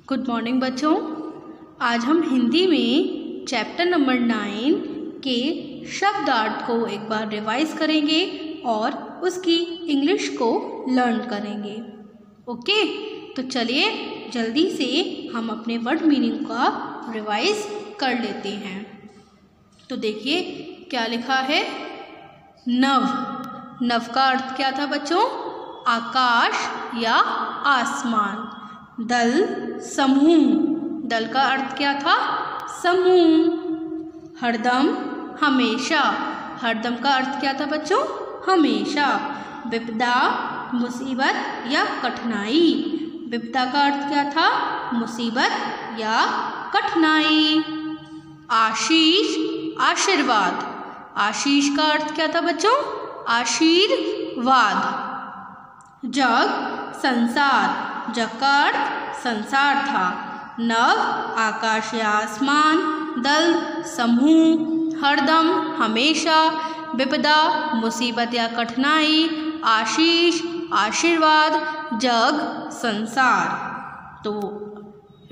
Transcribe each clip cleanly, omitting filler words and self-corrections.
Good morning बच्चों। आज हम हिंदी में चैप्टर नंबर 9 के शब्दार्थ को एक बार रिवाइज करेंगे और उसकी इंग्लिश को लर्न करेंगे। ओके, तो चलिए जल्दी से हम अपने वर्ड मीनिंग का रिवाइज कर लेते हैं। तो देखिए क्या लिखा है। नभ, नभ का अर्थ क्या था बच्चों? आकाश या आसमान। दल, समूह, दल का अर्थ क्या था? समूह। हरदम, हमेशा, हरदम का अर्थ क्या था बच्चों? हमेशा। विपदा, मुसीबत या कठिनाई, विपदा का अर्थ क्या था? मुसीबत या कठिनाई। आशीष, आशीर्वाद, आशीष का अर्थ क्या था बच्चों? आशीर्वाद। जग, संसार, जग का अर्थ संसार था। नभ, आकाश या आसमान। दल, समूह। हरदम, हमेशा। विपदा, मुसीबत या कठिनाई। आशीष, आशीर्वाद। जग, संसार। तो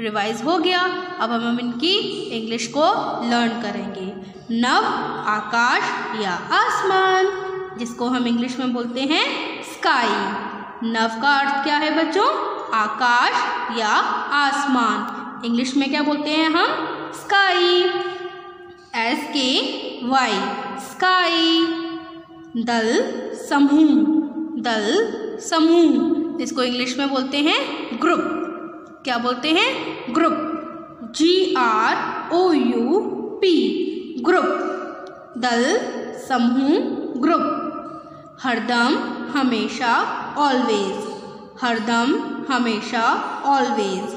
रिवाइज हो गया। अब हम इनकी इंग्लिश को लर्न करेंगे। नभ, आकाश या आसमान, जिसको हम इंग्लिश में बोलते हैं स्काई। नभ का अर्थ क्या है बच्चों? आकाश या आसमान। इंग्लिश में क्या बोलते हैं हम? स्काई। SKY, sky. दल, समूह, दल, समूह, जिसको इंग्लिश में बोलते हैं ग्रुप। क्या बोलते हैं? ग्रुप। GROUP, group. दल, समूह, ग्रुप। हरदम, हमेशा, ऑलवेज, हरदम, हमेशा, ऑलवेज।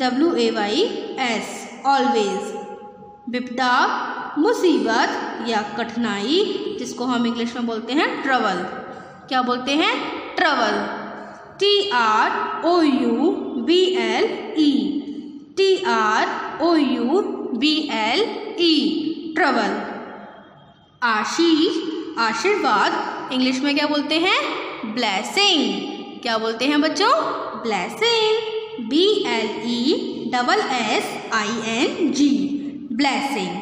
ALWAYS, always. विपदा, मुसीबत या कठिनाई, जिसको हम इंग्लिश में बोलते हैं ट्रबल। क्या बोलते हैं? ट्रबल। TROUBLE, trouble. आशीष, आशीर्वाद, इंग्लिश में क्या बोलते हैं? ब्लेसिंग। क्या बोलते हैं बच्चों? ब्लेसिंग। BLESSING, blessing.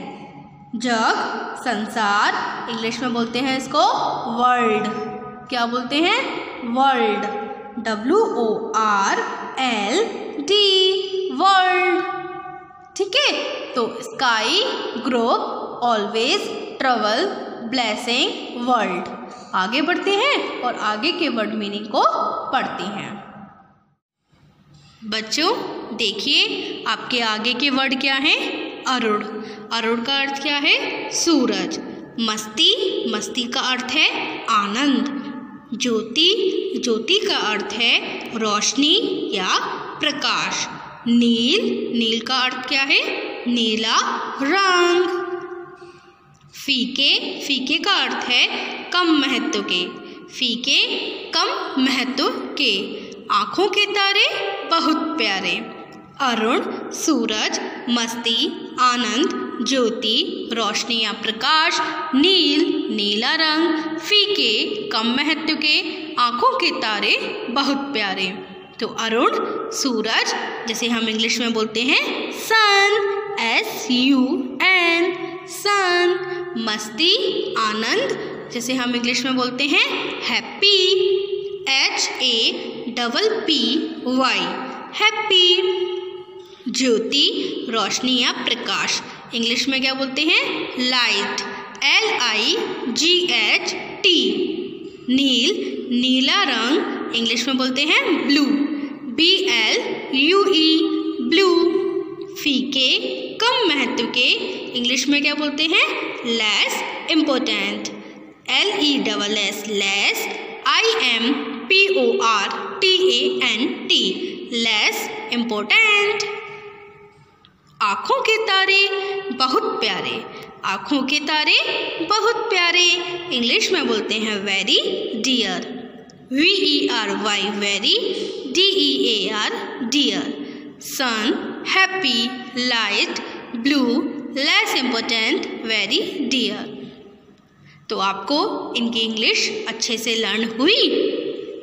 जग, संसार, इंग्लिश में बोलते हैं इसको वर्ल्ड। क्या बोलते हैं? वर्ल्ड। WORLD, world. ठीक है, तो sky, group, always, trouble, blessing, world. आगे बढ़ते हैं और आगे के वर्ड मीनिंग को पढ़ते हैं। बच्चों देखिए आपके आगे के वर्ड क्या हैं? अरुण, अरुण का अर्थ क्या है? सूरज। मस्ती, मस्ती का अर्थ है आनंद। ज्योति, ज्योति का अर्थ है रोशनी या प्रकाश। नील, नील का अर्थ क्या है? नीला रंग। फीके, फीके का अर्थ है कम महत्व के, फीके कम महत्व के। आँखों के तारे बहुत प्यारे। अरुण, सूरज, मस्ती, आनंद, ज्योति, रोशनी या प्रकाश। नील, नीला रंग। फीके, कम महत्व के। आँखों के तारे बहुत प्यारे। तो अरुण, सूरज, जैसे हम इंग्लिश में बोलते हैं सन, SUN, सन। मस्ती, आनंद, जैसे हम इंग्लिश में बोलते हैं हैप्पी, HAPPY, हैप्पी। ज्योति, रोशनी या प्रकाश, इंग्लिश में क्या बोलते हैं? Light, LIGHT। नील, नीला रंग, इंग्लिश में बोलते हैं ब्लू, BLUE, ब्लू। फीके, कम महत्व के, इंग्लिश में क्या बोलते हैं? Less important, LESS, less. IMPORTANT, less important. आँखों के तारे बहुत प्यारे, आँखों के तारे बहुत प्यारे, इंग्लिश में बोलते हैं very dear, VERY, very, DEAR, dear. Sun, happy, light, blue, less important, very dear. तो आपको इनकी इंग्लिश अच्छे से लर्न हुई?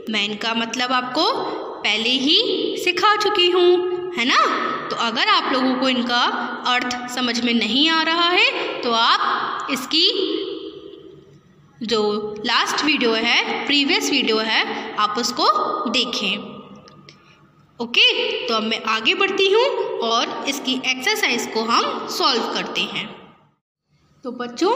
मैं इनका मतलब आपको पहले ही सिखा चुकी हूँ, है ना। तो अगर आप लोगों को इनका अर्थ समझ में नहीं आ रहा है तो आप इसकी जो लास्ट वीडियो है, प्रीवियस वीडियो है, आप उसको देखें। ओके, तो अब मैं आगे बढ़ती हूँ और इसकी एक्सरसाइज को हम सॉल्व करते हैं। तो बच्चों,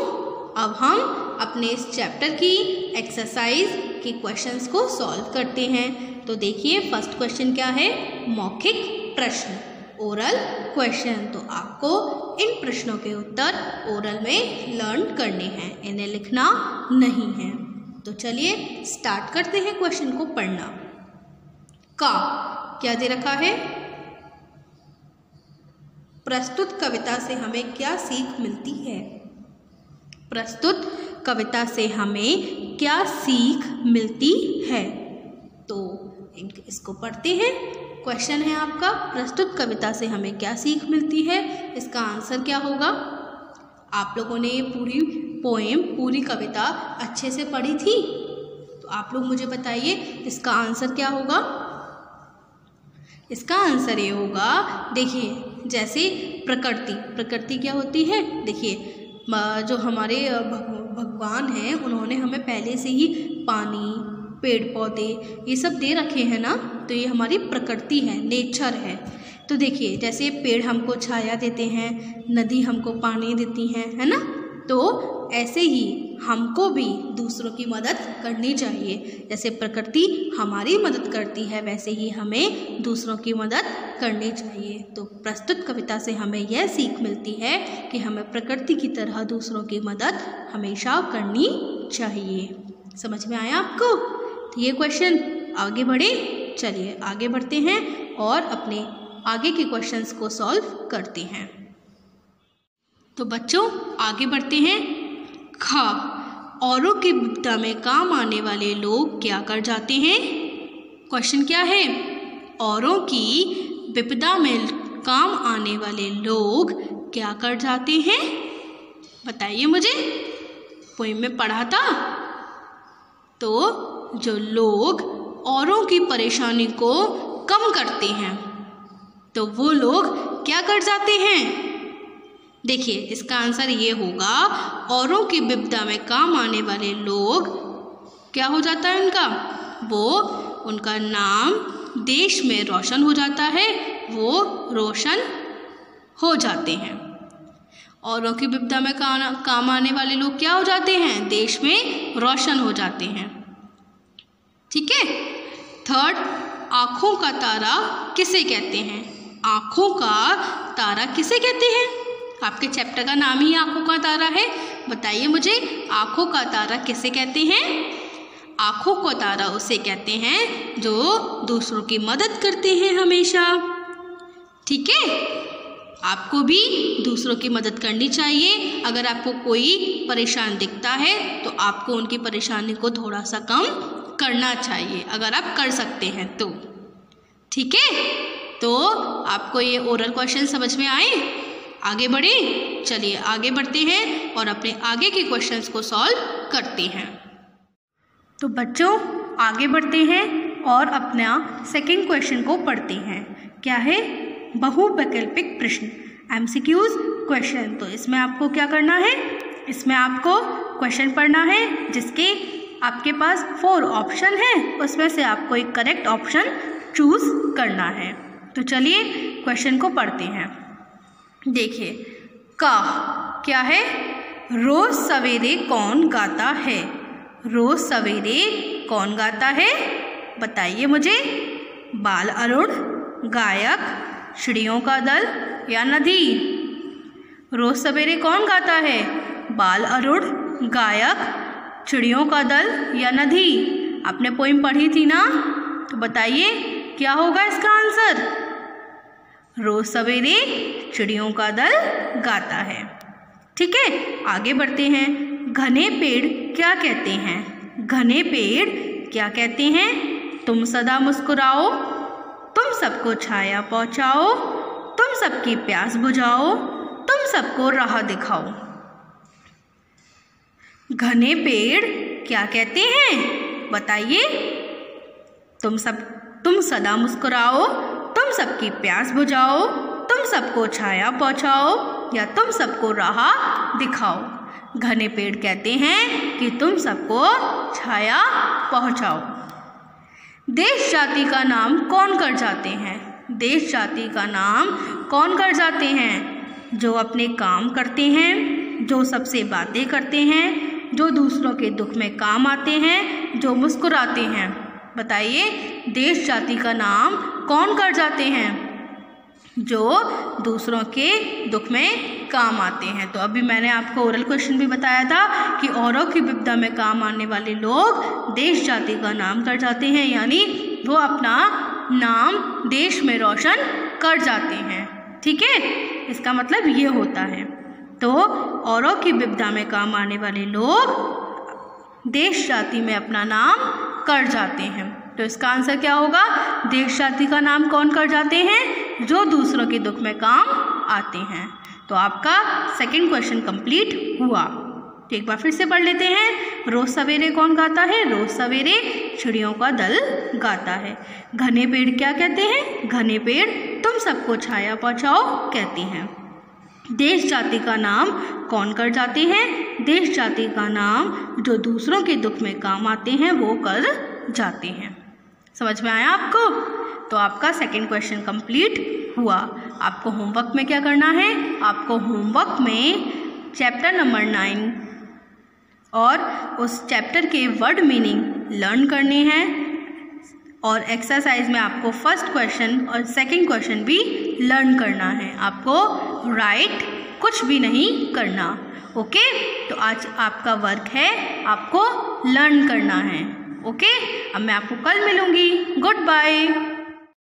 अब हम अपने इस चैप्टर की एक्सरसाइज के क्वेश्चंस को सॉल्व करते हैं। तो देखिए, फर्स्ट क्वेश्चन क्या है, मौखिक प्रश्न, ओरल क्वेश्चन। तो आपको इन प्रश्नों के उत्तर ओरल में लर्न करने हैं, इन्हें लिखना नहीं है। तो चलिए स्टार्ट करते हैं क्वेश्चन को पढ़ना। का क्या दे रखा है, प्रस्तुत कविता से हमें क्या सीख मिलती है। प्रस्तुत कविता से हमें क्या सीख मिलती है। तो इसको पढ़ते हैं। क्वेश्चन है आपका, प्रस्तुत कविता से हमें क्या सीख मिलती है। इसका आंसर क्या होगा। आप लोगों ने ये पूरी पोएम, पूरी कविता अच्छे से पढ़ी थी, तो आप लोग मुझे बताइए इसका आंसर क्या होगा। इसका आंसर ये होगा, देखिए, जैसे प्रकृति क्या होती है। देखिए, जो हमारे भगवान हैं, उन्होंने हमें पहले से ही पानी, पेड़ पौधे ये सब दे रखे हैं ना। तो ये हमारी प्रकृति है, नेचर है। तो देखिए, जैसे पेड़ हमको छाया देते हैं, नदी हमको पानी देती हैं, है ना। तो ऐसे ही हमको भी दूसरों की मदद करनी चाहिए। जैसे प्रकृति हमारी मदद करती है, वैसे ही हमें दूसरों की मदद करनी चाहिए। तो प्रस्तुत कविता से हमें यह सीख मिलती है कि हमें प्रकृति की तरह दूसरों की मदद हमेशा करनी चाहिए। समझ में आया आपको। तो ये क्वेश्चन आगे बढ़े, चलिए आगे बढ़ते हैं और अपने आगे के क्वेश्चंस को सॉल्व करते हैं। तो बच्चों, आगे बढ़ते हैं। खा, औरों की विपदा में काम आने वाले लोग क्या कर जाते हैं। क्वेश्चन क्या है, औरों की विपदा में काम आने वाले लोग क्या कर जाते हैं। बताइए मुझे, पोएम में पढ़ा था। तो जो लोग औरों की परेशानी को कम करते हैं, तो वो लोग क्या कर जाते हैं। देखिए, इसका आंसर ये होगा, औरों की विपदा में काम आने वाले लोग क्या हो जाता है उनका, वो उनका नाम देश में रोशन हो जाता है, वो रोशन हो जाते हैं। औरों की विपदा में काम आने वाले लोग क्या हो जाते हैं, देश में रोशन हो जाते हैं। ठीक है। थर्ड, आँखों का तारा किसे कहते हैं। आँखों का तारा किसे कहते हैं। आपके चैप्टर का नाम ही आँखों का तारा है। बताइए मुझे, आँखों का तारा किसे कहते हैं। आँखों का तारा उसे कहते हैं जो दूसरों की मदद करते हैं हमेशा। ठीक है, आपको भी दूसरों की मदद करनी चाहिए। अगर आपको कोई परेशान दिखता है तो आपको उनकी परेशानी को थोड़ा सा कम करना चाहिए, अगर आप कर सकते हैं तो। ठीक है, तो आपको ये ओरल क्वेश्चन समझ में आए। आगे बढ़े, चलिए आगे बढ़ते हैं और अपने आगे के क्वेश्चंस को सॉल्व करते हैं। तो बच्चों, आगे बढ़ते हैं और अपना सेकंड क्वेश्चन को पढ़ते हैं। क्या है, बहुवैकल्पिक प्रश्न, एमसीक्यूज क्वेश्चन। तो इसमें आपको क्या करना है, इसमें आपको क्वेश्चन पढ़ना है जिसके आपके पास 4 ऑप्शन है, उसमें से आपको एक करेक्ट ऑप्शन चूज करना है। तो चलिए क्वेश्चन को पढ़ते हैं। देखिए, का क्या है, रोज सवेरे कौन गाता है। रोज सवेरे कौन गाता है, बताइए मुझे। बाल अरुण, गायक, चिड़ियों का दल या नदी। रोज सवेरे कौन गाता है, बाल अरुण, गायक, चिड़ियों का दल या नदी। आपने पोइम पढ़ी थी ना, तो बताइए क्या होगा इसका आंसर। रोज सवेरे चिड़ियों का दल गाता है। ठीक है, आगे बढ़ते हैं। घने पेड़ क्या कहते हैं। घने पेड़ क्या कहते हैं, तुम सदा मुस्कुराओ, तुम सबको छाया पहुँचाओ, तुम सबकी प्यास बुझाओ, तुम सबको राह दिखाओ। घने पेड़ क्या कहते हैं, बताइए। तुम सब तुम सदा मुस्कुराओ, तुम सबकी प्यास बुझाओ, तुम सबको छाया पहुँचाओ, या तुम सबको राह दिखाओ। घने पेड़ कहते हैं कि तुम सबको छाया पहुँचाओ। देश जाति का नाम कौन कर जाते हैं? देश जाति का नाम कौन कर जाते हैं? जो अपने काम करते हैं, जो सबसे बातें करते हैं, जो दूसरों के दुख में काम आते हैं, जो मुस्कुराते हैं। बताइए, देश जाति का नाम कौन कर जाते हैं? जो दूसरों के दुख में काम आते हैं। तो अभी मैंने आपको ओरल क्वेश्चन भी बताया था कि औरों की विपदा में काम आने वाले लोग देश जाति का नाम कर जाते हैं, यानी वो अपना नाम देश में रोशन कर जाते हैं। ठीक है, इसका मतलब ये होता है। तो औरों की विपदा में काम आने वाले लोग देश जाति में अपना नाम कर जाते हैं। तो इसका आंसर क्या होगा? देश जाति का नाम कौन कर जाते हैं? जो दूसरों के दुख में काम आते हैं। तो आपका सेकंड क्वेश्चन कंप्लीट हुआ। तो एक बार फिर से पढ़ लेते हैं। रोज सवेरे कौन गाता है? रोज सवेरे चिड़ियों का दल गाता है। घने पेड़ क्या कहते हैं? घने पेड़ तुम सबको छाया पहुँचाओ कहते हैं। देश जाति का नाम कौन कर जाते हैं? देश जाति का नाम जो दूसरों के दुख में काम आते हैं वो कर जाते हैं। समझ में आया आपको? तो आपका सेकंड क्वेश्चन कंप्लीट हुआ। आपको होमवर्क में क्या करना है? आपको होमवर्क में चैप्टर नंबर 9 और उस चैप्टर के वर्ड मीनिंग लर्न करने हैं, और एक्सरसाइज में आपको फर्स्ट क्वेश्चन और सेकंड क्वेश्चन भी लर्न करना है। आपको राइट कुछ भी नहीं करना। ओके, तो आज आपका वर्क है, आपको लर्न करना है। ओके, अब मैं आपको कल मिलूँगी। Good bye.